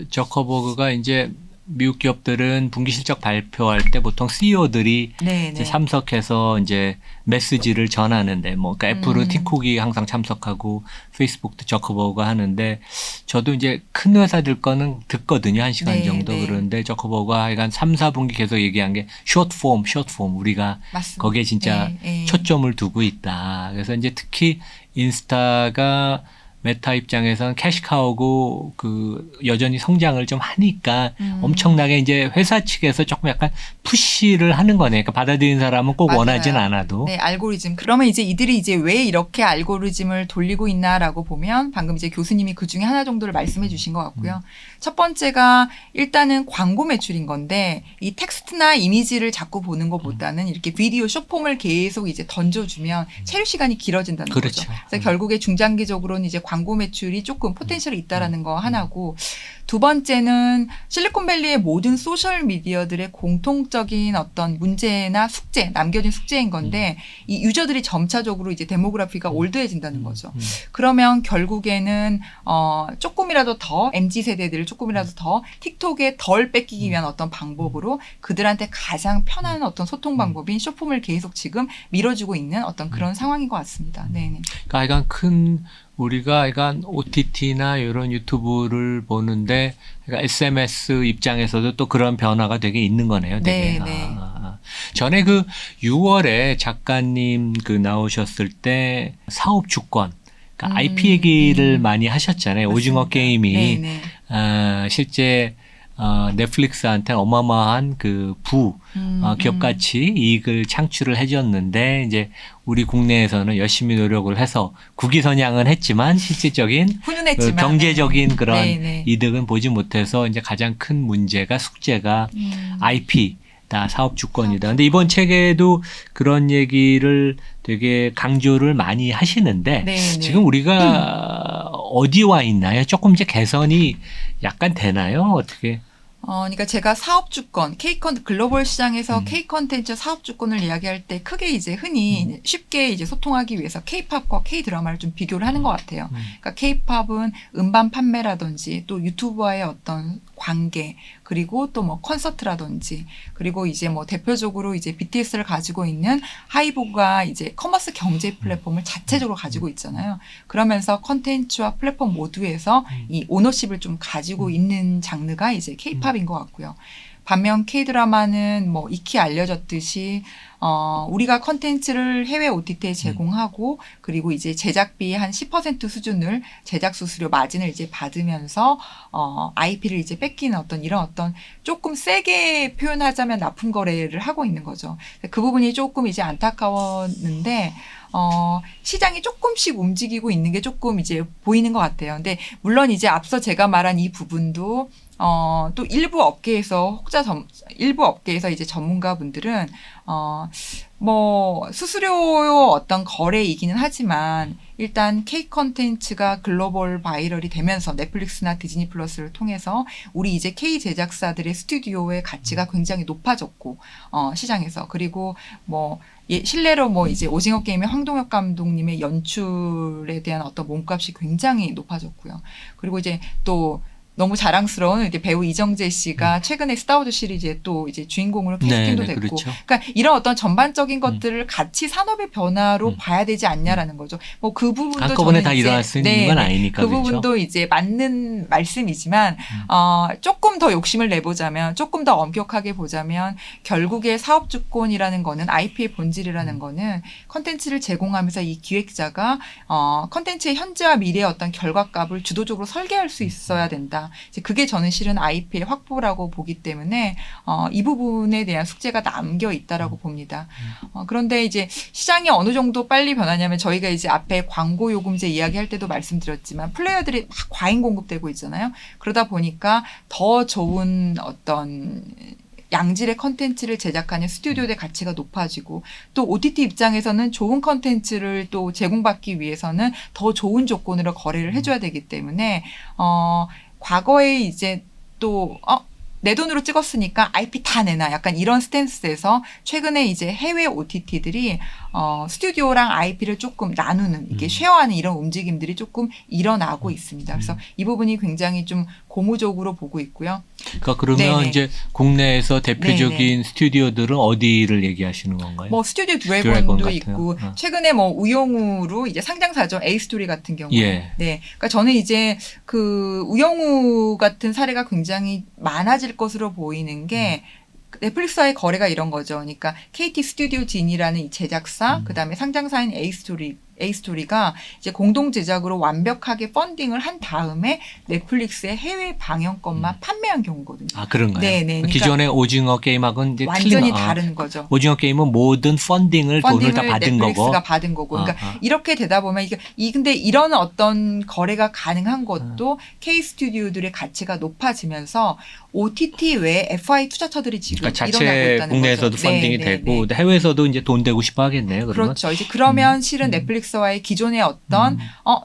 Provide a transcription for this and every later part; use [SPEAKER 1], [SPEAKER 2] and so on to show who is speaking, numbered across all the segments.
[SPEAKER 1] 저커버그가 이제 미국 기업들은 분기 실적 발표할 때 보통 CEO들이 이제 참석해서 이제 메시지를 전하는데 그러니까 애플은 팀 쿡이 항상 참석하고 페이스북도 저커버그가 하는데 저도 이제 큰 회사들 거는 듣거든요. 1시간 정도. 그런데 저커버그가 하여간 3, 4분기 계속 얘기한 게 숏폼 우리가 맞습니다. 거기에 진짜 초점을 두고 있다. 그래서 이제 특히 인스타가 메타 입장에서는 캐시카우고 여전히 성장을 좀 하니까 엄청나게 이제 회사 측에서 조금 약간 푸시를 하는 거네. 그러니까 받아들이는 사람은 꼭 맞아요. 원하진 않아도.
[SPEAKER 2] 네, 알고리즘. 그러면 이제 이들이 이제 왜 이렇게 알고리즘을 돌리고 있나라고 보면 방금 이제 교수님이 그 중에 하나 정도를 말씀해 주신 것 같고요. 첫 번째가 일단은 광고 매출인 건데 이 텍스트나 이미지를 자꾸 보는 것보다는 이렇게 비디오 숏폼을 계속 이제 던져주면 체류 시간이 길어진다는
[SPEAKER 1] 그렇죠.
[SPEAKER 2] 거죠. 그래서 결국에 중장기적으로는 이제 광고 매출이 조금 포텐셜이 있다라는 거 하나고 두 번째는 실리콘밸리의 모든 소셜 미디어들의 공통적인 어떤 문제나 숙제, 남겨진 숙제인 건데 이 유저들이 점차적으로 이제 데모그래피가 올드해진다는 거죠. 그러면 결국에는 조금이라도 더 MZ 세대들을 조금이라도 더 틱톡에 덜 뺏기기 위한 어떤 방법으로 그들한테 가장 편한 어떤 소통 방법인 숏폼을 계속 지금 밀어주고 있는 어떤 그런 상황인 것 같습니다. 네네.
[SPEAKER 1] 그러니까 약간 우리가 약간 OTT나 이런 유튜브를 보는데 그러니까 SMS 입장에서도 또 그런 변화가 되게 있는 거네요. 되게.
[SPEAKER 2] 네.
[SPEAKER 1] 전에 6월에 작가님 나오셨을 때 사업 주권, 그러니까 IP 얘기를 많이 하셨잖아요. 맞습니다. 오징어 게임이 실제 넷플릭스한테 어마어마한 기업가치 이익을 창출을 해줬는데 이제 우리 국내에서는 열심히 노력을 해서 국위선양은 했지만 실질적인 경제적인 그런 이득은 보지 못해서 이제 가장 큰 문제가 숙제가 IP다 사업 주권이다. 근데 이번 책에도 그런 얘기를 되게 강조를 많이 하시는데 지금 우리가 어디 와 있나요? 조금 이제 개선이 약간 되나요? 어떻게?
[SPEAKER 2] 그러니까 제가 사업 주권, 글로벌 시장에서 K 컨텐츠 사업 주권을 이야기할 때 크게 이제 흔히 쉽게 이제 소통하기 위해서 K-팝과 K 드라마를 좀 비교를 하는 것 같아요. 그러니까 K-팝은 음반 판매라든지 또 유튜버와의 어떤 관계 그리고 또 콘서트라든지 그리고 이제 대표적으로 이제 BTS를 가지고 있는 하이브가 이제 커머스 경제 플랫폼을 자체적으로 가지고 있잖아요. 그러면서 컨텐츠와 플랫폼 모두에서 이 오너십을 좀 가지고 있는 장르가 이제 K-팝인 것 같고요. 반면 K-드라마는 익히 알려졌듯이 우리가 컨텐츠를 해외 OTT에 제공하고 그리고 이제 제작비 한 10% 수준을 제작 수수료 마진을 이제 받으면서 IP를 이제 뺏기는 이런 조금 세게 표현하자면 납품 거래를 하고 있는 거죠. 그 부분이 조금 이제 안타까웠는데 시장이 조금씩 움직이고 있는 게 조금 이제 보이는 것 같아요. 근데 물론 이제 앞서 제가 말한 이 부분도 또 일부 업계에서 이제 전문가분들은 수수료 어떤 거래이기는 하지만 일단 K 컨텐츠가 글로벌 바이럴이 되면서 넷플릭스나 디즈니 플러스를 통해서 우리 이제 K 제작사들의 스튜디오의 가치가 굉장히 높아졌고 시장에서 그리고 실내로 이제 오징어 게임의 황동혁 감독님의 연출에 대한 어떤 몸값이 굉장히 높아졌고요. 그리고 이제 또 너무 자랑스러운 이제 배우 이정재 씨가 최근에 스타워즈 시리즈에 또 이제 주인공으로 캐스팅도 됐고,
[SPEAKER 1] 그렇죠.
[SPEAKER 2] 그러니까 이런 어떤 전반적인 것들을 같이 산업의 변화로 봐야 되지 않냐라는 거죠. 그 부분도
[SPEAKER 1] 한꺼번에 다 일어날 수 있는 건 아니니까
[SPEAKER 2] 그 부분도 이제 맞는 말씀이지만 조금 더 욕심을 내보자면, 조금 더 엄격하게 보자면 결국에 사업 주권이라는 거는 IP의 본질이라는 거는 컨텐츠를 제공하면서 이 기획자가 컨텐츠의 현재와 미래의 어떤 결과값을 주도적으로 설계할 수 있어야 된다. 이제 그게 저는 실은 IP의 확보라고 보기 때문에 이 부분에 대한 숙제가 남겨 있다라고 봅니다. 그런데 이제 시장이 어느 정도 빨리 변하냐면 저희가 이제 앞에 광고 요금제 이야기할 때도 말씀드렸지만 플레이어들이 막 과잉 공급되고 있잖아요. 그러다 보니까 더 좋은 어떤 양질의 컨텐츠를 제작하는 스튜디오의 가치가 높아지고 또 OTT 입장에서는 좋은 컨텐츠를 또 제공받기 위해서는 더 좋은 조건으로 거래를 해줘야 되기 때문에 과거에 이제 또 내 돈으로 찍었으니까 IP 다 내놔. 약간 이런 스탠스에서 최근에 이제 해외 OTT들이 스튜디오랑 IP를 조금 나누는 이게 쉐어하는 이런 움직임들이 조금 일어나고 있습니다. 그래서 이 부분이 굉장히 좀 고무적으로 보고 있고요.
[SPEAKER 1] 그러니까 그러면
[SPEAKER 2] 네네.
[SPEAKER 1] 이제 국내에서 대표적인
[SPEAKER 2] 네네.
[SPEAKER 1] 그들은 어디를 얘기하시는 건가요?
[SPEAKER 2] 뭐 스튜디오
[SPEAKER 1] 드래곤
[SPEAKER 2] 드래곤도
[SPEAKER 1] 같은,
[SPEAKER 2] 있고 최근에 뭐 우영우로 이제 상장사죠. 에이스토리 같은 경우에.
[SPEAKER 1] 예.
[SPEAKER 2] 네. 그러니까 저는 이제 그 우영우 같은 사례가 굉장히 많아질 것으로 보이는 게 넷플릭스와의 거래가 이런 거죠. 그러니까 KT 스튜디오 진이라는 이 제작사, 그다음에 상장사인 에이스토리가 이제 공동 제작으로 완벽하게 펀딩을 한 다음에 넷플릭스의 해외 방영권만 판매한 경우거든요.
[SPEAKER 1] 아, 그런가요?
[SPEAKER 2] 네네. 그러니까
[SPEAKER 1] 기존의 오징어 게임하고는 이제
[SPEAKER 2] 완전히 다른 거죠.
[SPEAKER 1] 오징어 게임은 모든 펀딩을 돈을 다 받은 거고.
[SPEAKER 2] 넷플릭스가 받은 거고. 그러니까 이렇게 되다 보면 근데 이런 어떤 거래가 가능한 것도 K 스튜디오들의 가치가 높아지면서 OTT 외에 FI 투자처들이 지금
[SPEAKER 1] 그러니까
[SPEAKER 2] 일어나고
[SPEAKER 1] 자체
[SPEAKER 2] 있다는
[SPEAKER 1] 국내에서도
[SPEAKER 2] 거죠.
[SPEAKER 1] 펀딩이 되고 해외에서도 이제 돈 되고 싶어 하겠네요. 그러면.
[SPEAKER 2] 그렇죠. 이제 그러면 실은 넷플릭스와의 기존의 어떤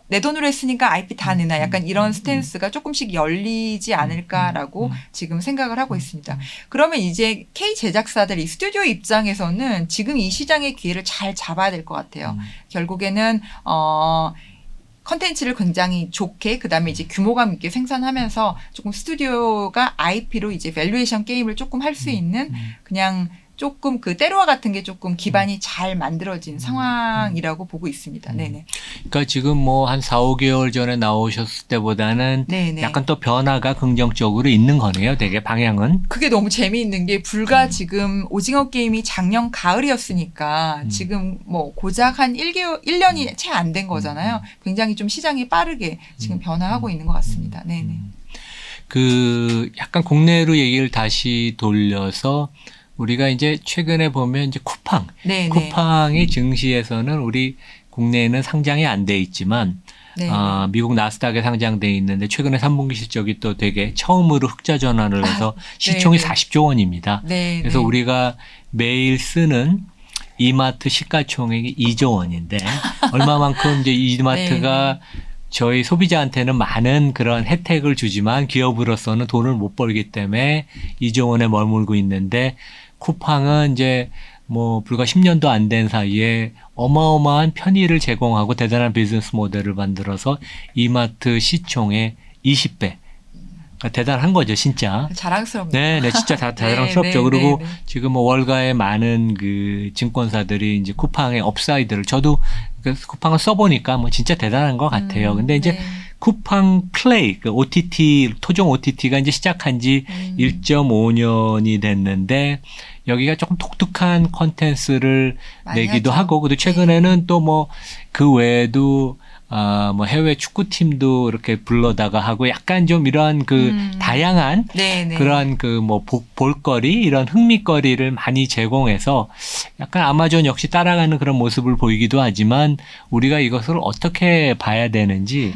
[SPEAKER 2] 내 돈으로 했으니까 IP 다 내놔. 약간 이런 스탠스가 조금씩 열리지 않을까라고 지금 생각을 하고 있습니다. 그러면 이제 K 제작사들 이 스튜디오 입장에서는 지금 이 시장의 기회를 잘 잡아야 될 것 같아요. 결국에는 컨텐츠를 굉장히 좋게 그다음에 이제 규모감 있게 생산하면서 조금 스튜디오가 IP로 이제 밸류에이션 게임을 조금 할 수 있는 그냥 조금 그 때로와 같은 게 조금 기반이 잘 만들어진 상황이라고 보고 있습니다. 네네.
[SPEAKER 1] 그러니까 지금 뭐 한 4, 5개월 전에 나오셨을 때보다는
[SPEAKER 2] 네네.
[SPEAKER 1] 약간 또 변화가 긍정적으로 있는 거네요. 되게 방향은.
[SPEAKER 2] 그게 너무 재미있는 게 불과 지금 오징어 게임이 작년 가을이었으니까 지금 뭐 고작 한 1년이 채 안 된 거잖아요. 굉장히 좀 시장이 빠르게 지금 변화하고 있는 것 같습니다. 네네.
[SPEAKER 1] 그 약간 국내로 얘기를 다시 돌려서 우리가 이제 최근에 보면 이제 쿠팡.
[SPEAKER 2] 네네.
[SPEAKER 1] 쿠팡이 증시에서는 우리 국내에는 상장이 안 돼 있지만 미국 나스닥에 상장돼 있는데 최근에 3분기 실적이 또 되게 처음으로 흑자 전환을 해서 시총이
[SPEAKER 2] 네네.
[SPEAKER 1] 40조 원입니다.
[SPEAKER 2] 네네.
[SPEAKER 1] 그래서 우리가 매일 쓰는 이마트 시가총액이 2조 원인데 얼마만큼 이제 이마트가 저희 소비자한테는 많은 그런 혜택을 주지만 기업으로서는 돈을 못 벌기 때문에 2조 원에 머물고 있는데 쿠팡은 이제 뭐 불과 10년도 안 된 사이에 어마어마한 편의를 제공하고 대단한 비즈니스 모델을 만들어서 이마트 시총의 20배. 그러니까 대단한 거죠, 진짜.
[SPEAKER 2] 자랑스럽네요.
[SPEAKER 1] 네, 진짜 자랑스럽죠. 그리고 지금 뭐 월가의 많은 그 증권사들이 이제 쿠팡의 업사이드를 저도 그 쿠팡을 써보니까 뭐 진짜 대단한 것 같아요. 근데 이제 쿠팡 플레이, 그 OTT, 토종 OTT가 이제 시작한 지 1.5년이 됐는데 여기가 조금 독특한 콘텐츠를 내기도
[SPEAKER 2] 하죠.
[SPEAKER 1] 하고, 그리고 최근에는 또 뭐 그 외에도 뭐 해외 축구팀도 이렇게 불러다가 하고 약간 좀 이러한 그 다양한 그런 그 뭐 볼거리 이런 흥미거리를 많이 제공해서 약간 아마존 역시 따라가는 그런 모습을 보이기도 하지만 우리가 이것을 어떻게 봐야 되는지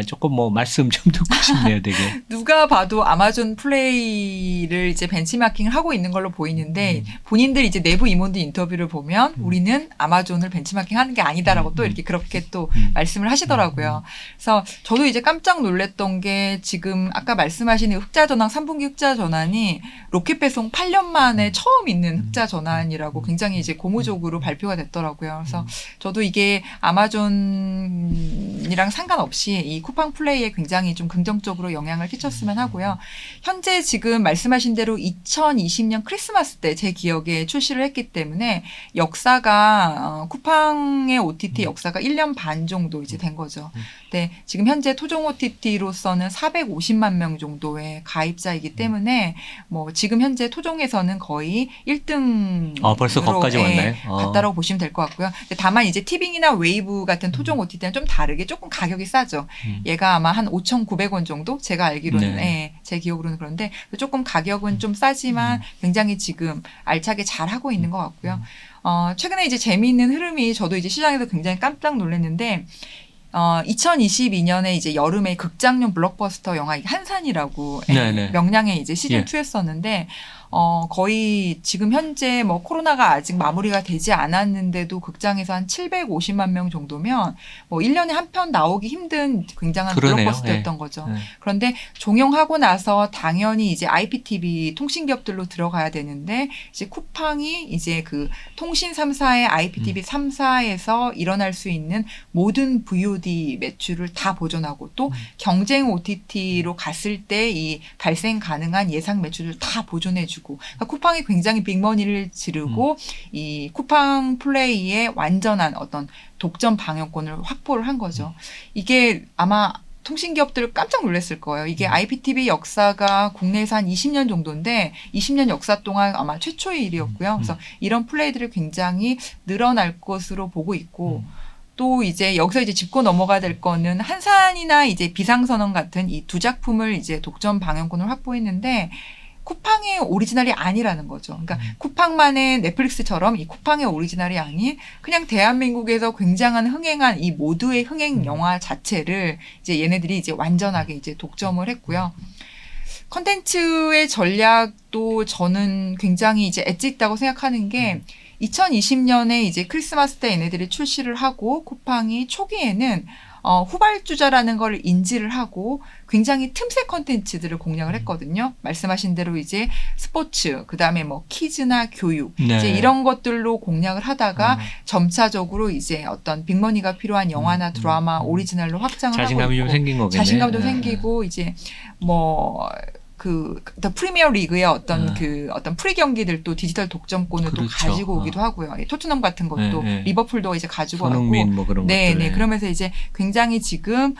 [SPEAKER 1] 조금 뭐 말씀 좀 듣고 싶네요, 되게.
[SPEAKER 2] 누가 봐도 아마존 플레이를 이제 벤치마킹을 하고 있는 걸로 보이는데 본인들 이제 내부 임원들 인터뷰를 보면 우리는 아마존을 벤치마킹 하는 게 아니다라고 또 이렇게 그렇게 또 말씀을 하시더라고요. 그래서 저도 이제 깜짝 놀랐던 게 지금 아까 말씀하신 흑자 전환 3분기 흑자 전환이 로켓 배송 8년 만에 처음 있는 흑자 전환이라고 굉장히 이제 고무적으로 발표가 됐더라고요. 그래서 저도 이게 아마존이랑 상관없이 이 쿠팡 플레이에 굉장히 좀 긍정적으로 영향을 끼쳤으면 하고요. 현재 지금 말씀하신 대로 2020년 크리스마스 때 제 기억에 출시를 했기 때문에 역사가 쿠팡의 OTT 역사가 1년 반 정도 이제 된 거죠. 네, 지금 현재 토종 OTT로서는 450만 명 정도의 가입자이기 때문에 뭐 지금 현재 토종에서는 거의 1등
[SPEAKER 1] 벌써 거기까지 왔나요?
[SPEAKER 2] 갔다라고 보시면 될 것 같고요. 근데 다만 이제 티빙이나 웨이브 같은 토종 OTT는 좀 다르게 조금 가격이 싸죠. 얘가 아마 한 5,900원 정도 제가 알기로는 제 기억으로는 그런데 조금 가격은 좀 싸지만 굉장히 지금 알차게 잘 하고 있는 것 같고요. 최근에 이제 재미있는 흐름이 저도 이제 시장에서 굉장히 깜짝 놀랐는데 2022년에 이제 여름에 극장용 블록버스터 영화 한산이라고 명량의 이제 시즌 2였었는데 거의 지금 현재 뭐 코로나가 아직 마무리가 되지 않았는데도 극장에서 한 750만 명 정도면 뭐 1년에 한 편 나오기 힘든 굉장한
[SPEAKER 1] 그러네요.
[SPEAKER 2] 블록버스터였던
[SPEAKER 1] 네.
[SPEAKER 2] 거죠.
[SPEAKER 1] 네.
[SPEAKER 2] 그런데 종영하고 나서 당연히 이제 IPTV 통신기업들로 들어가야 되는데 이제 쿠팡이 이제 그 통신 3사의 IPTV 3사에서 일어날 수 있는 모든 VOD 매출을 다 보존하고 또 경쟁 OTT로 갔을 때 이 발생 가능한 예상 매출을 다 보존해주고 그러니까 쿠팡이 굉장히 빅머니를 지르고 이 쿠팡 플레이의 완전한 어떤 독점 방영권을 확보를 한 거죠. 이게 아마 통신기업들을 깜짝 놀랐을 거예요. 이게 IPTV 역사가 국내에서 한 20년 정도인데 20년 역사 동안 아마 최초의 일이었고요. 그래서 이런 플레이들이 굉장히 늘어날 것으로 보고 있고 또 이제 여기서 이제 짚고 넘어가야 될 거는 한산이나 이제 비상선언 같은 이 두 작품을 이제 독점 방영권을 확보했는데 쿠팡의 오리지널이 아니라는 거죠. 그러니까 쿠팡만의 넷플릭스처럼 이 쿠팡의 오리지널이 아닌 그냥 대한민국에서 굉장한 흥행한 이 모두의 흥행 영화 자체를 이제 얘네들이 이제 완전하게 이제 독점을 했고요. 컨텐츠의 전략도 저는 굉장히 이제 엣지 있다고 생각하는 게 2020년에 이제 크리스마스 때 얘네들이 출시를 하고 쿠팡이 초기에는 후발주자라는 걸 인지를 하고 굉장히 틈새 컨텐츠들을 공략을 했거든요. 말씀하신 대로 이제 스포츠, 그다음에 뭐 키즈나 교육,
[SPEAKER 1] 네.
[SPEAKER 2] 이제 이런 것들로 공략을 하다가 점차적으로 이제 어떤 빅머니가 필요한 영화나 드라마 오리지널로 확장을 하고
[SPEAKER 1] 자신감이
[SPEAKER 2] 있고
[SPEAKER 1] 좀 생긴 거겠네.
[SPEAKER 2] 자신감도
[SPEAKER 1] 네.
[SPEAKER 2] 생기고 이제 뭐 더 프리미어 리그의 어떤 어떤 프리 경기들도 디지털 독점권을 또
[SPEAKER 1] 그렇죠.
[SPEAKER 2] 가지고 오기도 하고요. 토트넘 같은 것도
[SPEAKER 1] 네.
[SPEAKER 2] 리버풀도 이제 가지고 왔고.
[SPEAKER 1] 손흥민 뭐 그런 것들.
[SPEAKER 2] 네. 그러면서 이제 굉장히 지금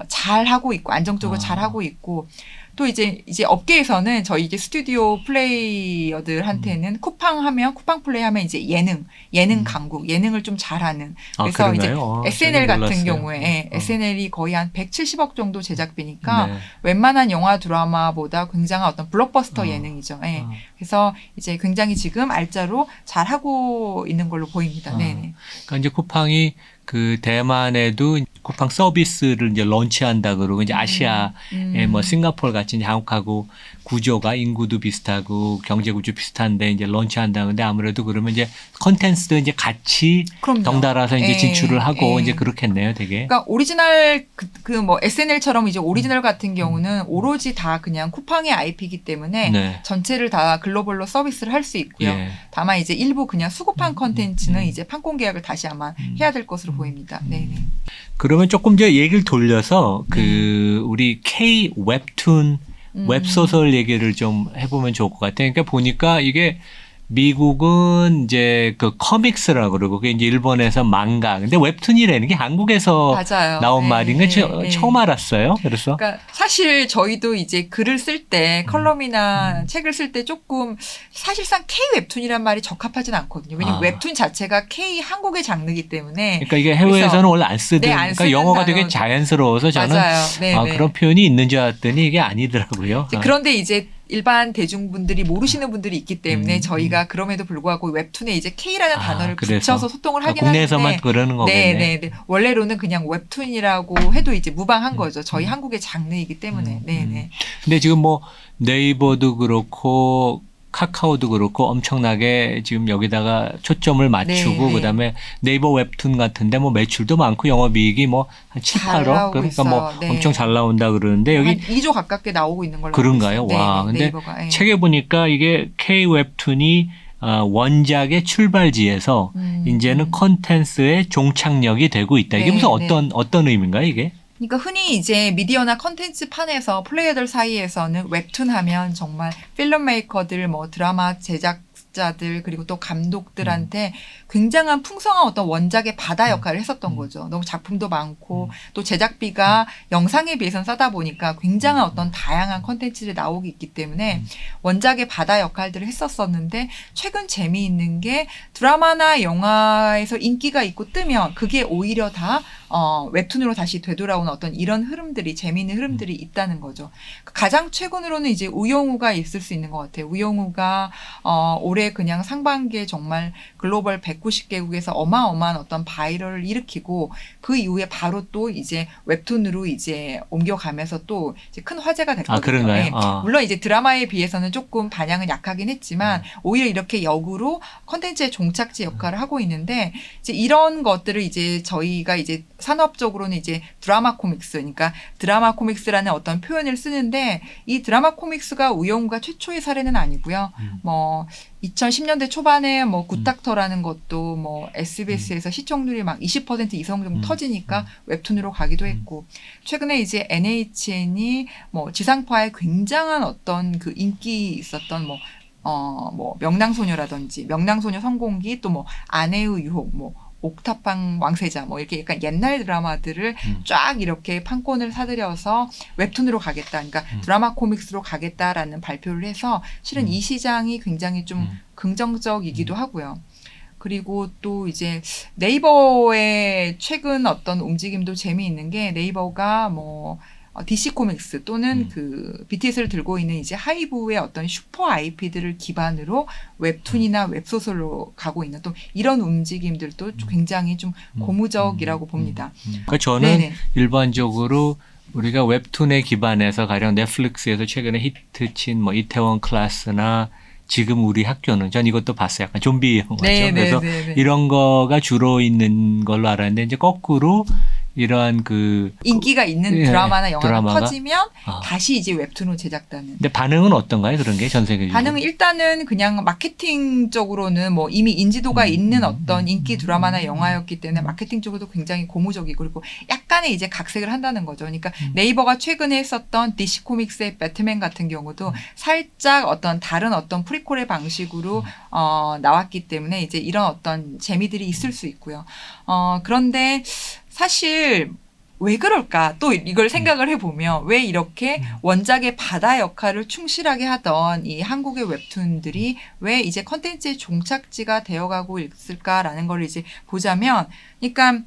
[SPEAKER 2] 잘 하고 있고 안정적으로 잘 하고 있고 또 이제 업계에서는 저희 이제 스튜디오 플레이어들한테는 쿠팡 플레이 하면 이제 예능 강국, 예능을 좀 잘하는. 그래서 이제 SNL 같은 경우에 SNL이 거의 한 170억 정도 제작비니까
[SPEAKER 1] 네.
[SPEAKER 2] 웬만한 영화 드라마보다 굉장한 어떤 블록버스터 예능이죠. 네. 그래서 이제 굉장히 지금 알짜로 잘 하고 있는 걸로 보입니다. 네.
[SPEAKER 1] 그러니까 이제 쿠팡이 그 대만에도 쿠팡 서비스를 이제 런치한다 그러고 이제 아시아에 뭐 싱가포르 같이 이제 한국하고 구조가 인구도 비슷하고 경제 구조 비슷한데 이제 런치한다. 근데 아무래도 그러면 이제 컨텐츠도 이제 같이
[SPEAKER 2] 그럼요.
[SPEAKER 1] 덩달아서 이제 진출을 하고 이제 그렇겠네요, 되게.
[SPEAKER 2] 그러니까 오리지널 뭐 SNL처럼 이제 오리지널 같은 경우는 오로지 다 그냥 쿠팡의 IP이기 때문에
[SPEAKER 1] 네.
[SPEAKER 2] 전체를 다 글로벌로 서비스를 할 수 있고요.
[SPEAKER 1] 예.
[SPEAKER 2] 다만 이제 일부 그냥 수급한 컨텐츠는 이제 판권 계약을 다시 아마 해야 될 것으로 보입니다. 네.
[SPEAKER 1] 그러면 조금 저 얘기를 돌려서 그 우리 K 웹툰 웹소설 얘기를 좀 해보면 좋을 것 같아요. 그러니까 보니까 이게 미국은 이제 그 코믹스라고 그러고 그게 이제 일본에서 망가. 근데 웹툰이라는 게 한국에서
[SPEAKER 2] 맞아요.
[SPEAKER 1] 나온
[SPEAKER 2] 네,
[SPEAKER 1] 말인 거
[SPEAKER 2] 네.
[SPEAKER 1] 처음 알았어요. 그래서
[SPEAKER 2] 그러니까 사실 저희도 이제 글을 쓸 때 컬럼이나 책을 쓸 때 조금 사실상 K 웹툰이란 말이 적합하진 않거든요. 왜냐면 웹툰 자체가 K 한국의 장르이기 때문에.
[SPEAKER 1] 그러니까 이게 해외에서는 원래 안 쓰던.
[SPEAKER 2] 네, 안
[SPEAKER 1] 그러니까
[SPEAKER 2] 쓰는
[SPEAKER 1] 영어가
[SPEAKER 2] 단어.
[SPEAKER 1] 되게 자연스러워서 저는
[SPEAKER 2] 맞아요. 네, 네.
[SPEAKER 1] 그런 표현이 있는 줄 알았더니 이게 아니더라고요.
[SPEAKER 2] 그런데 이제 일반 대중분들이 모르시는 분들이 있기 때문에 저희가 그럼에도 불구하고 웹툰에 이제 K라는 단어를 붙여서 소통을 하긴
[SPEAKER 1] 국내에서만
[SPEAKER 2] 하는데
[SPEAKER 1] 그러는 거겠네.
[SPEAKER 2] 네. 원래로는 그냥 웹툰이라고 해도 이제 무방한 거죠. 저희 한국의 장르이기 때문에. 네.
[SPEAKER 1] 근데 지금 뭐 네이버도 그렇고 카카오도 그렇고 엄청나게 지금 여기다가 초점을 맞추고
[SPEAKER 2] 네.
[SPEAKER 1] 그다음에 네이버 웹툰 같은데 뭐 매출도 많고 영업이익이 뭐 한 7, 8억 그러니까 뭐
[SPEAKER 2] 네.
[SPEAKER 1] 엄청 잘 나온다 그러는데 여기
[SPEAKER 2] 한 2조 가깝게 나오고 있는 걸로
[SPEAKER 1] 그런가요?
[SPEAKER 2] 알고 있어요.
[SPEAKER 1] 와,
[SPEAKER 2] 네,
[SPEAKER 1] 근데
[SPEAKER 2] 네이버가. 네.
[SPEAKER 1] 책에 보니까 이게 K 웹툰이 원작의 출발지에서 이제는 콘텐츠의 종착역이 되고 있다. 이게
[SPEAKER 2] 네,
[SPEAKER 1] 무슨 어떤 의미인가요, 이게?
[SPEAKER 2] 그러니까 흔히 이제 미디어나 컨텐츠 판에서 플레이어들 사이에서는 웹툰 하면 정말 필름 메이커들, 뭐 드라마 제작자들 그리고 또 감독들한테 굉장한 풍성한 어떤 원작의 바다 역할을 했었던 거죠. 너무 작품도 많고 또 제작비가 영상에 비해서는 싸다 보니까 굉장한 어떤 다양한 컨텐츠들이 나오기 있기 때문에 원작의 바다 역할들을 했었었는데 최근 재미있는 게 드라마나 영화에서 인기가 있고 뜨면 그게 오히려 다 웹툰으로 다시 되돌아오는 어떤 이런 흐름들이 재미있는 흐름들이 있다는 거죠. 가장 최근으로는 이제 우영우가 있을 수 있는 것 같아요. 우영우가 올해 그냥 상반기에 정말 글로벌 190개국에서 어마어마한 어떤 바이럴을 일으키고 그 이후에 바로 또 이제 웹툰으로 이제 옮겨가면서 또 이제 큰 화제가 됐거든요.
[SPEAKER 1] 그런가요?
[SPEAKER 2] 네. 물론 이제 드라마에 비해서는 조금 반향은 약하긴 했지만 오히려 이렇게 역으로 컨텐츠의 종착지 역할을 하고 있는데 이제 이런 것들을 이제 저희가 이제 산업적으로는 이제 드라마 코믹스, 그러니까 드라마 코믹스라는 어떤 표현을 쓰는데 이 드라마 코믹스가 우영우가 최초의 사례는 아니고요. 뭐 2010년대 초반에 뭐 굿닥터라는 것도 뭐 SBS에서 시청률이 막 20% 이상 정도 터지니까 웹툰으로 가기도 했고 최근에 이제 NHN이 뭐 지상파에 굉장한 어떤 그 인기 있었던 뭐 명랑소녀라든지 명랑소녀 성공기 또 뭐 아내의 유혹 뭐 옥탑방 왕세자 뭐 이렇게 약간 옛날 드라마들을 쫙 이렇게 판권을 사들여서 웹툰으로 가겠다. 그러니까 드라마 코믹스로 가겠다라는 발표를 해서 실은 이 시장이 굉장히 좀 긍정적이기도 하고요. 그리고 또 이제 네이버의 최근 어떤 움직임도 재미있는 게 네이버가 뭐 DC 코믹스 또는 그 BTS를 들고 있는 이제 하이브의 어떤 슈퍼 IP들을 기반으로 웹툰이나 웹소설로 가고 있는 또 이런 움직임들도 굉장히 좀 고무적이라고 봅니다.
[SPEAKER 1] 그러니까 저는 네네. 일반적으로 우리가 웹툰에 기반해서 가령 넷플릭스에서 최근에 히트친 뭐 이태원 클래스나 지금 우리 학교는 전 이것도 봤어요. 약간 좀비 영화죠. 그래서 이런 거가 주로 있는 걸로 알았는데 이제 거꾸로 이러한 그
[SPEAKER 2] 인기가 있는 드라마나 영화가 터지면 다시 이제 웹툰으로 제작되는.
[SPEAKER 1] 근데 반응은 어떤가요? 그런 게 전 세계적으로?
[SPEAKER 2] 반응은 일단은 그냥 마케팅적으로는 뭐 이미 인지도가 있는 어떤 인기 드라마나 영화였기 때문에 마케팅적으로도 굉장히 고무적이고 그리고 약간의 이제 각색을 한다는 거죠. 그러니까 네이버가 최근에 했었던 DC 코믹스의 배트맨 같은 경우도 살짝 어떤 다른 어떤 프리퀄의 방식으로 나왔기 때문에 이제 이런 어떤 재미들이 있을 수 있고요. 그런데 사실 왜 그럴까? 또 이걸 생각을 해보면 왜 이렇게 원작의 바다 역할을 충실하게 하던 이 한국의 웹툰들이 왜 이제 컨텐츠의 종착지가 되어가고 있을까라는 걸 이제 보자면 그러니까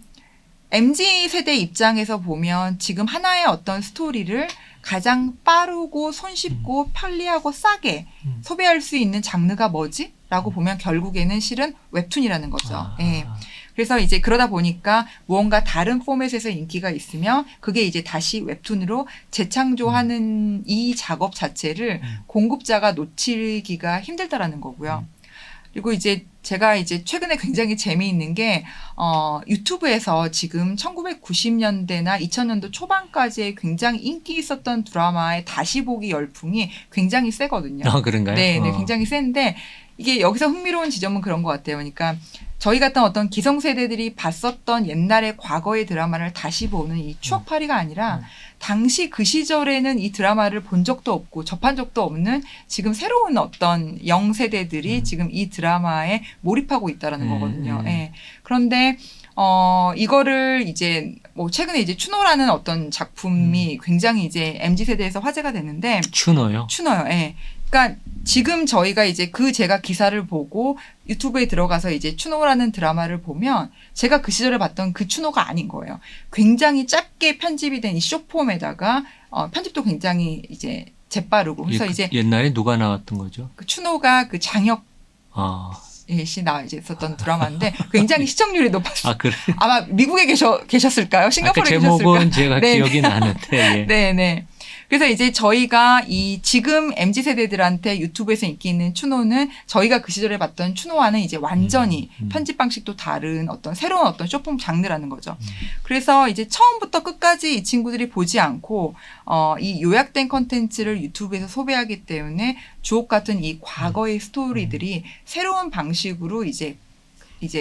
[SPEAKER 2] MZ세대 입장에서 보면 지금 하나의 어떤 스토리를 가장 빠르고 손쉽고 편리하고 싸게 소비할 수 있는 장르가 뭐지? 라고 보면 결국에는 실은 웹툰이라는 거죠. 예. 그래서 이제 그러다 보니까 무언가 다른 포맷에서 인기가 있으면 그게 이제 다시 웹툰으로 재창조하는 이 작업 자체를 공급자가 놓치기가 힘들다라는 거고요. 그리고 이제 제가 이제 최근에 굉장히 재미있는 게 유튜브에서 지금 1990년대나 2000년도 초반까지의 굉장히 인기 있었던 드라마의 다시 보기 열풍이 굉장히 세거든요.
[SPEAKER 1] 그런가요?
[SPEAKER 2] 네, 굉장히 센데 이게 여기서 흥미로운 지점은 그런 것 같아요. 그러니까 저희 같은 어떤 기성세대들이 봤었던 옛날의 과거의 드라마를 다시 보는 이 추억팔이가 아니라 당시 그 시절에는 이 드라마를 본 적도 없고 접한 적도 없는 지금 새로운 어떤 영세대들이 지금 이 드라마에 몰입하고 있다라는 거거든요. 예. 그런데 이거를 이제 뭐 최근에 이제 추노라는 어떤 작품이 굉장히 이제 MZ세대에서 화제가 됐는데
[SPEAKER 1] 추노요?
[SPEAKER 2] 추노요. 예. 그러니까 지금 저희가 이제 제가 기사를 보고 유튜브에 들어가서 이제 추노라는 드라마를 보면 제가 그 시절에 봤던 그 추노가 아닌 거예요. 굉장히 짧게 편집이 된 이 숏폼에다가 편집도 굉장히 이제 재빠르고 그래서 이제
[SPEAKER 1] 옛날에 누가 나왔던 거죠?
[SPEAKER 2] 그 추노가 그 장혁 씨 나와 이제 있었던 드라마인데 굉장히 시청률이 높았어요.
[SPEAKER 1] 그래?
[SPEAKER 2] 아마 미국에 계셨을까요? 싱가포르에 계셨을까요?
[SPEAKER 1] 제목은 제가 기억이 나는데.
[SPEAKER 2] 네네. 그래서 이제 저희가 이 지금 MZ세대들한테 유튜브에서 인기 있는 추노는 저희가 그 시절에 봤던 추노와는 이제 완전히 편집 방식도 다른 어떤 새로운 어떤 쇼폼 장르라는 거죠. 그래서 이제 처음부터 끝까지 이 친구들이 보지 않고 이 요약된 컨텐츠를 유튜브에서 소비하기 때문에 주옥 같은 이 과거의 스토리들이 새로운 방식으로 이제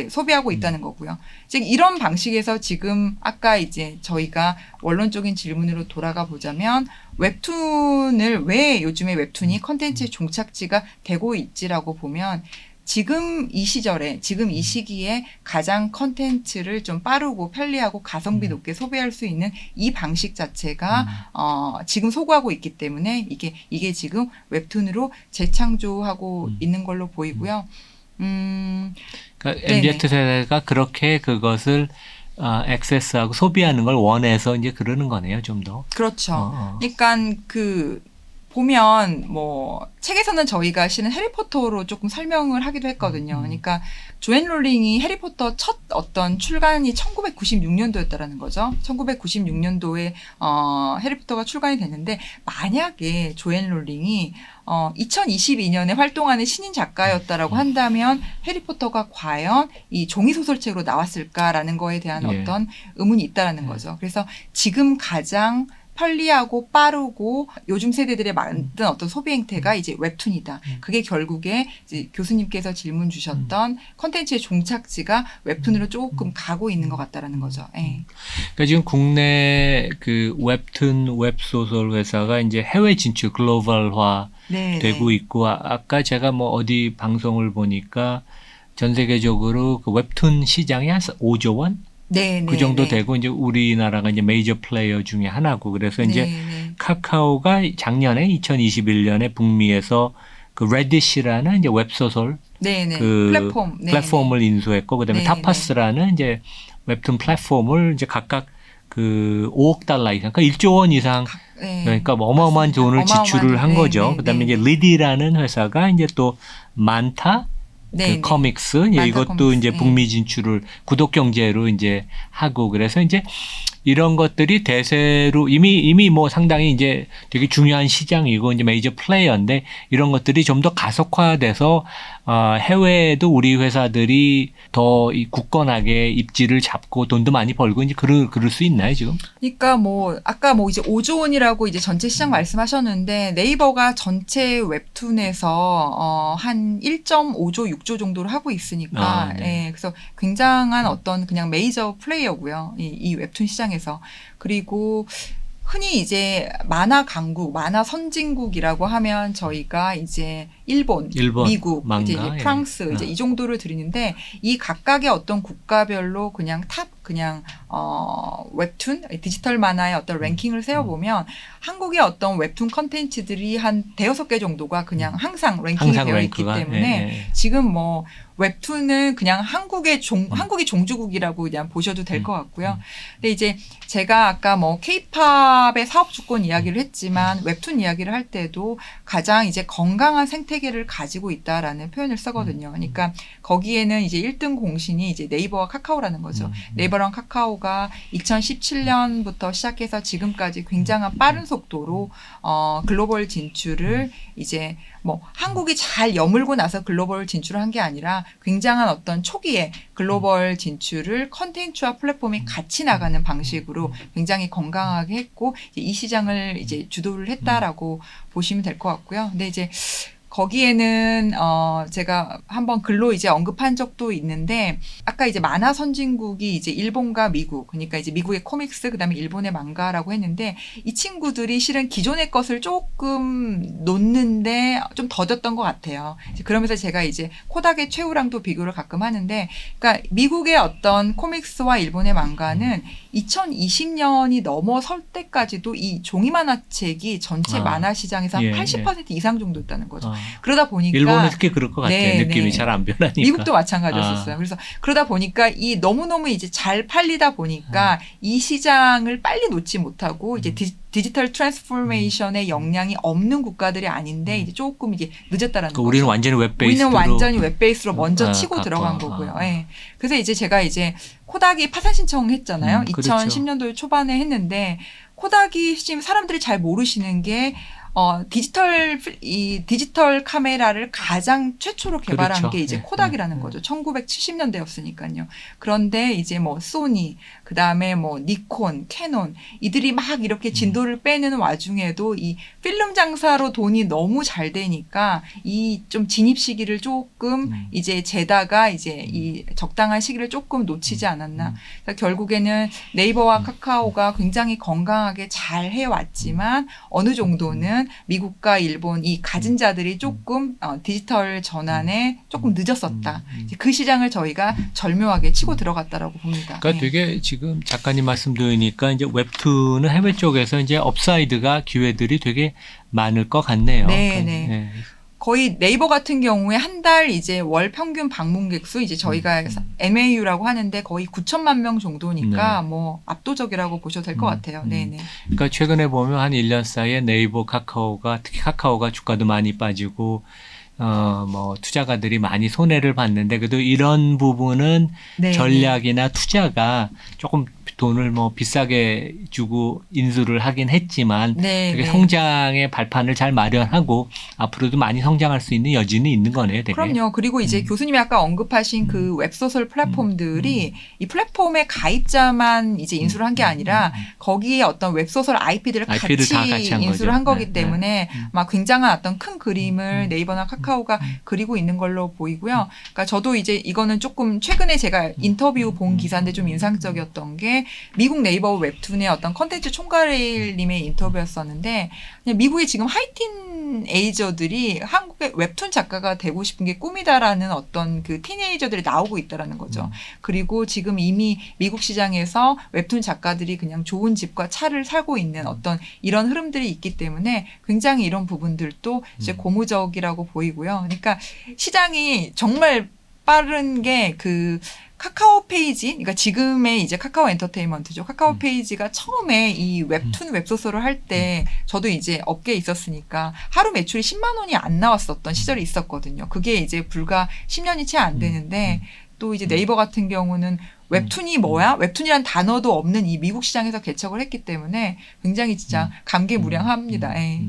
[SPEAKER 2] 소비하고 있다는 거고요. 즉 이런 방식에서 지금 아까 이제 저희가 원론적인 질문으로 돌아가 보자면 웹툰을 왜 요즘에 웹툰이 컨텐츠의 종착지가 되고 있지라고 보면 지금 이 시절에 지금 이 시기에 가장 컨텐츠를 좀 빠르고 편리하고 가성비 높게 소비할 수 있는 이 방식 자체가 지금 소구하고 있기 때문에 이게 지금 웹툰으로 재창조하고 있는 걸로 보이고요.
[SPEAKER 1] 그러니까 MZ 세대가 그렇게 그것을 액세스하고 소비하는 걸 원해서 이제 그러는 거네요, 좀 더.
[SPEAKER 2] 그렇죠. 그러니까 보면 뭐 책에서는 저희가 실은 해리포터로 조금 설명을 하기도 했거든요. 그러니까 조앤 롤링이 해리포터 첫 어떤 출간이 1996년도였다라는 거죠. 1996년도에 해리포터가 출간이 됐는데 만약에 조앤 롤링이 2022년에 활동하는 신인 작가였다라고 한다면 해리포터가 과연 이 종이 소설책으로 나왔을까라는 거에 대한 어떤 의문이 있다라는 거죠. 그래서 지금 가장 편리하고 빠르고 요즘 세대들의 만든 어떤 소비 행태가 이제 웹툰이다. 그게 결국에 이제 교수님께서 질문 주셨던 컨텐츠의 종착지가 웹툰으로 조금 가고 있는 것 같다라는 거죠. 예.
[SPEAKER 1] 그러니까 지금 국내 그 웹툰 웹소설 회사가 이제 해외 진출 글로벌화 되고 있고 아까 제가 뭐 어디 방송을 보니까 전 세계적으로 그 웹툰 시장이 한 5조 원? 그 정도 되고 이제 우리나라가 이제 메이저 플레이어 중에 하나고 그래서 이제 카카오가 작년에 2021년에 북미에서 그 레딧이라는 이제 웹소설 그 플랫폼을 인수했고 그다음에 타파스라는 이제 웹툰 플랫폼을 이제 각각 그 5억 달러 이상, 그러니까 1조 원 이상 그러니까 어마어마한 돈을 지출을 한 거죠. 그다음에 이제 리디라는 회사가 이제 또 많다 그 코믹스 이것도 코믹스. 이제 북미 진출을 구독 경제로 이제 하고 그래서 이제 이런 것들이 대세로 이미 뭐 상당히 이제 되게 중요한 시장이고 이제 메이저 플레이어인데 이런 것들이 좀 더 가속화돼서 해외에도 우리 회사들이 더 이 굳건하게 입지를 잡고 돈도 많이 벌고 이제 그럴 수 있나요 지금?
[SPEAKER 2] 그러니까 뭐 아까 뭐 이제 5조 원이라고 이제 전체 시장 말씀하셨는데 네이버가 전체 웹툰에서 한 1.5조 6조 정도를 하고 있으니까 그래서 굉장한 어떤 그냥 메이저 플레이어고요. 이 웹툰 시장에서. 그리고 흔히 이제 만화 강국, 만화 선진국이라고 하면 저희가 이제 일본, 미국, 이제 프랑스 이제 이 정도를 드리는데 이 각각의 어떤 국가별로 그냥 웹툰, 디지털 만화의 어떤 랭킹을 세워보면 한국의 어떤 웹툰 컨텐츠들이 한 대여섯 개 정도가 그냥 항상 랭킹이 되어 있기 때문에 지금 뭐 웹툰은 그냥 한국이 종주국이라고 그냥 보셔도 될 것 같고요. 근데 이제 제가 아까 뭐 케이팝의 사업 주권 이야기를 했지만 웹툰 이야기를 할 때도 가장 이제 건강한 생태계를 가지고 있다라는 표현을 쓰거든요. 그러니까 거기에는 이제 1등 공신이 이제 네이버와 카카오라는 거죠. 네이버랑 카카오가 2017년부터 시작해서 지금까지 굉장한 빠른 속도로 글로벌 진출을 이제 뭐 한국이 잘 여물고 나서 글로벌 진출을 한 게 아니라 굉장한 어떤 초기에 글로벌 진출을 컨텐츠와 플랫폼이 같이 나가는 방식으로 굉장히 건강하게 했고 이제 이 시장을 이제 주도를 했다라고 보시면 될 것 같고요. 근데 이제 거기에는 제가 한번 글로 이제 언급한 적도 있는데 아까 이제 만화 선진국이 이제 일본과 미국 그러니까 이제 미국의 코믹스 그다음에 일본의 망가라고 했는데 이 친구들이 실은 기존의 것을 조금 놓는데 좀 더뎠던 것 같아요. 그러면서 제가 이제 코닥의 최우랑도 비교를 가끔 하는데 그러니까 미국의 어떤 코믹스와 일본의 망가는 2020년이 넘어설 때까지도 이 종이 만화책이 전체 만화 시장에서 한 80% 이상 정도였다는 거죠. 그러다 보니까
[SPEAKER 1] 일본은 특히 그럴 것 같아요. 느낌이 잘 안 변하니까.
[SPEAKER 2] 미국도 마찬가지였어요. 그래서 그러다 보니까 이 너무너무 이제 잘 팔리다 보니까 이 시장을 빨리 놓지 못하고 이제 디지털 트랜스포메이션의 역량이 없는 국가들이 아닌데 이제 조금 이제 늦었다라는 거죠.
[SPEAKER 1] 우리는 완전히
[SPEAKER 2] 웹베이스로 먼저 치고 들어간 거고요. 그래서 이제 제가 이제 코닥이 파산 신청했잖아요. 2010년도 초반에 했는데 코닥이 지금 사람들이 잘 모르시는 게 디지털 카메라를 가장 최초로 개발한 게 이제 코닥이라는 거죠. 1970년대였으니까요. 그런데 이제 뭐 소니, 그 다음에 뭐 니콘, 캐논 이들이 막 이렇게 진도를 빼는 와중에도 이 필름 장사로 돈이 너무 잘 되니까 이 좀 진입 시기를 조금 이제 재다가 이제 이 적당한 시기를 조금 놓치지 않았나. 그래서 결국에는 네이버와 카카오가 굉장히 건강하게 잘 해왔지만 어느 정도는 미국과 일본 이 가진 자들이 조금 디지털 전환에 조금 늦었었다. 그 시장을 저희가 절묘하게 치고 들어갔다라고 봅니다.
[SPEAKER 1] 그러니까 되게 지금 작가님 말씀 들으니까 이제 웹툰은 해외 쪽에서 이제 업사이드가 기회들이 되게 많을 것 같네요.
[SPEAKER 2] 네. 거의 네이버 같은 경우에 한 달 이제 월 평균 방문객 수 이제 저희가 MAU라고 하는데 거의 9천만 명 정도니까 뭐 압도적이라고 보셔도 될 것 같아요. 네네.
[SPEAKER 1] 그러니까 최근에 보면 한 1년 사이에 네이버, 카카오가 특히 카카오가 주가도 많이 빠지고 뭐 투자가들이 많이 손해를 봤는데 그래도 이런 부분은
[SPEAKER 2] 네.
[SPEAKER 1] 전략이나 투자가 조금 돈을 뭐 비싸게 주고 인수를 하긴 했지만
[SPEAKER 2] 네,
[SPEAKER 1] 되게
[SPEAKER 2] 네.
[SPEAKER 1] 성장의 발판을 잘 마련하고 앞으로도 많이 성장할 수 있는 여지는 있는 거네요, 되게.
[SPEAKER 2] 그럼요. 그리고 이제 교수님이 아까 언급하신 그 웹소설 플랫폼들이 이 플랫폼의 가입자만 이제 인수를 한 게 아니라 거기에 어떤 웹소설 IP들을
[SPEAKER 1] 다
[SPEAKER 2] 같이
[SPEAKER 1] 한
[SPEAKER 2] 인수를
[SPEAKER 1] 거죠.
[SPEAKER 2] 한 거기
[SPEAKER 1] 네,
[SPEAKER 2] 때문에 막 굉장한 어떤 큰 그림을 네이버나 카카오가 그리고 있는 걸로 보이고요. 그러니까 저도 이제 이거는 조금 최근에 제가 인터뷰 본 기사인데 좀 인상적이었던 게 미국 네이버 웹툰의 어떤 컨텐츠 총괄님의 인터뷰였었는데 그냥 미국의 지금 하이틴 에이저들이 한국의 웹툰 작가가 되고 싶은 게 꿈이다라는 어떤 그 티네이저들이 나오고 있다라는 거죠. 그리고 지금 이미 미국 시장에서 웹툰 작가들이 그냥 좋은 집과 차를 살고 있는 어떤 이런 흐름들이 있기 때문에 굉장히 이런 부분들도 이제 고무적이라고 보이고요. 그러니까 시장이 정말 빠른 게 그 카카오 페이지, 그러니까 지금의 이제 카카오 엔터테인먼트죠. 카카오 페이지가 처음에 이 웹툰 웹소설을 할 때 저도 이제 업계에 있었으니까 하루 매출이 10만 원이 안 나왔었던 시절이 있었거든요. 그게 이제 불과 10년이 채 안 되는데 또 이제 네이버 같은 경우는 웹툰이 뭐야? 웹툰이란 단어도 없는 이 미국 시장에서 개척을 했기 때문에 굉장히 진짜 감개무량합니다. 예.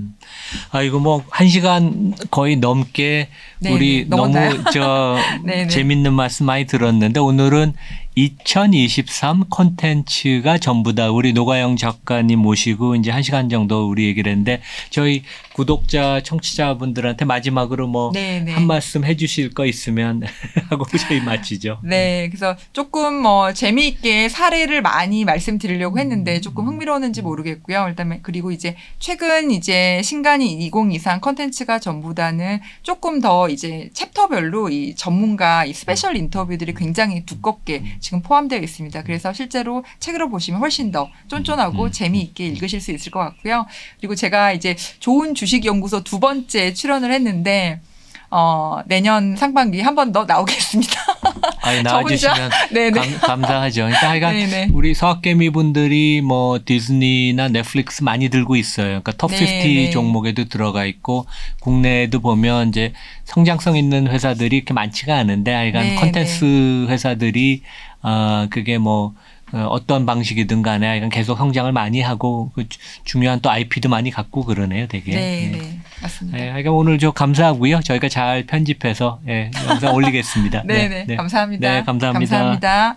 [SPEAKER 1] 이거 뭐 1시간 거의 넘게
[SPEAKER 2] 네,
[SPEAKER 1] 우리
[SPEAKER 2] 넘었나요?
[SPEAKER 1] 너무
[SPEAKER 2] 네네.
[SPEAKER 1] 재밌는 말씀 많이 들었는데 오늘은 2023 콘텐츠가 전부다. 우리 노가영 작가님 모시고 이제 1시간 정도 우리 얘기를 했는데 저희 구독자, 청취자분들한테 마지막으로 뭐
[SPEAKER 2] 네네.
[SPEAKER 1] 한 말씀 해주실 거 있으면 하고 저희 마치죠.
[SPEAKER 2] 네, 그래서 조금 뭐 재미있게 사례를 많이 말씀드리려고 했는데 조금 흥미로웠는지 모르겠고요. 일단 그리고 이제 최근 이제 신간이 2023 컨텐츠가 전부다는 조금 더 이제 챕터별로 이 전문가 이 스페셜 인터뷰들이 굉장히 두껍게 지금 포함되어 있습니다. 그래서 실제로 책으로 보시면 훨씬 더 쫀쫀하고 재미있게 읽으실 수 있을 것 같고요. 그리고 제가 이제 좋은 주식연구소 2번째 출연을 했는데 내년 상반기 한 번 더 나오겠습니다.
[SPEAKER 1] 나와주시면 감사하죠. 그러니까 하여간
[SPEAKER 2] 네네.
[SPEAKER 1] 우리 서학개미 분들이 뭐 디즈니나 넷플릭스 많이 들고 있어요. 그러니까 톱 50 종목에도 들어가 있고 국내에도 보면 이제 성장성 있는 회사들이 이렇게 많지가 않은데 하여간 컨텐츠 회사들이 그게 뭐 어떤 방식이든 간에 하여간 계속 성장을 많이 하고 그 중요한 또 IP도 많이 갖고 그러네요, 되게.
[SPEAKER 2] 네, 맞습니다.
[SPEAKER 1] 하여간 오늘 저 감사하고요. 저희가 잘 편집해서 영상 올리겠습니다.
[SPEAKER 2] 네, 감사합니다.
[SPEAKER 1] 네, 감사합니다.
[SPEAKER 2] 감사합니다.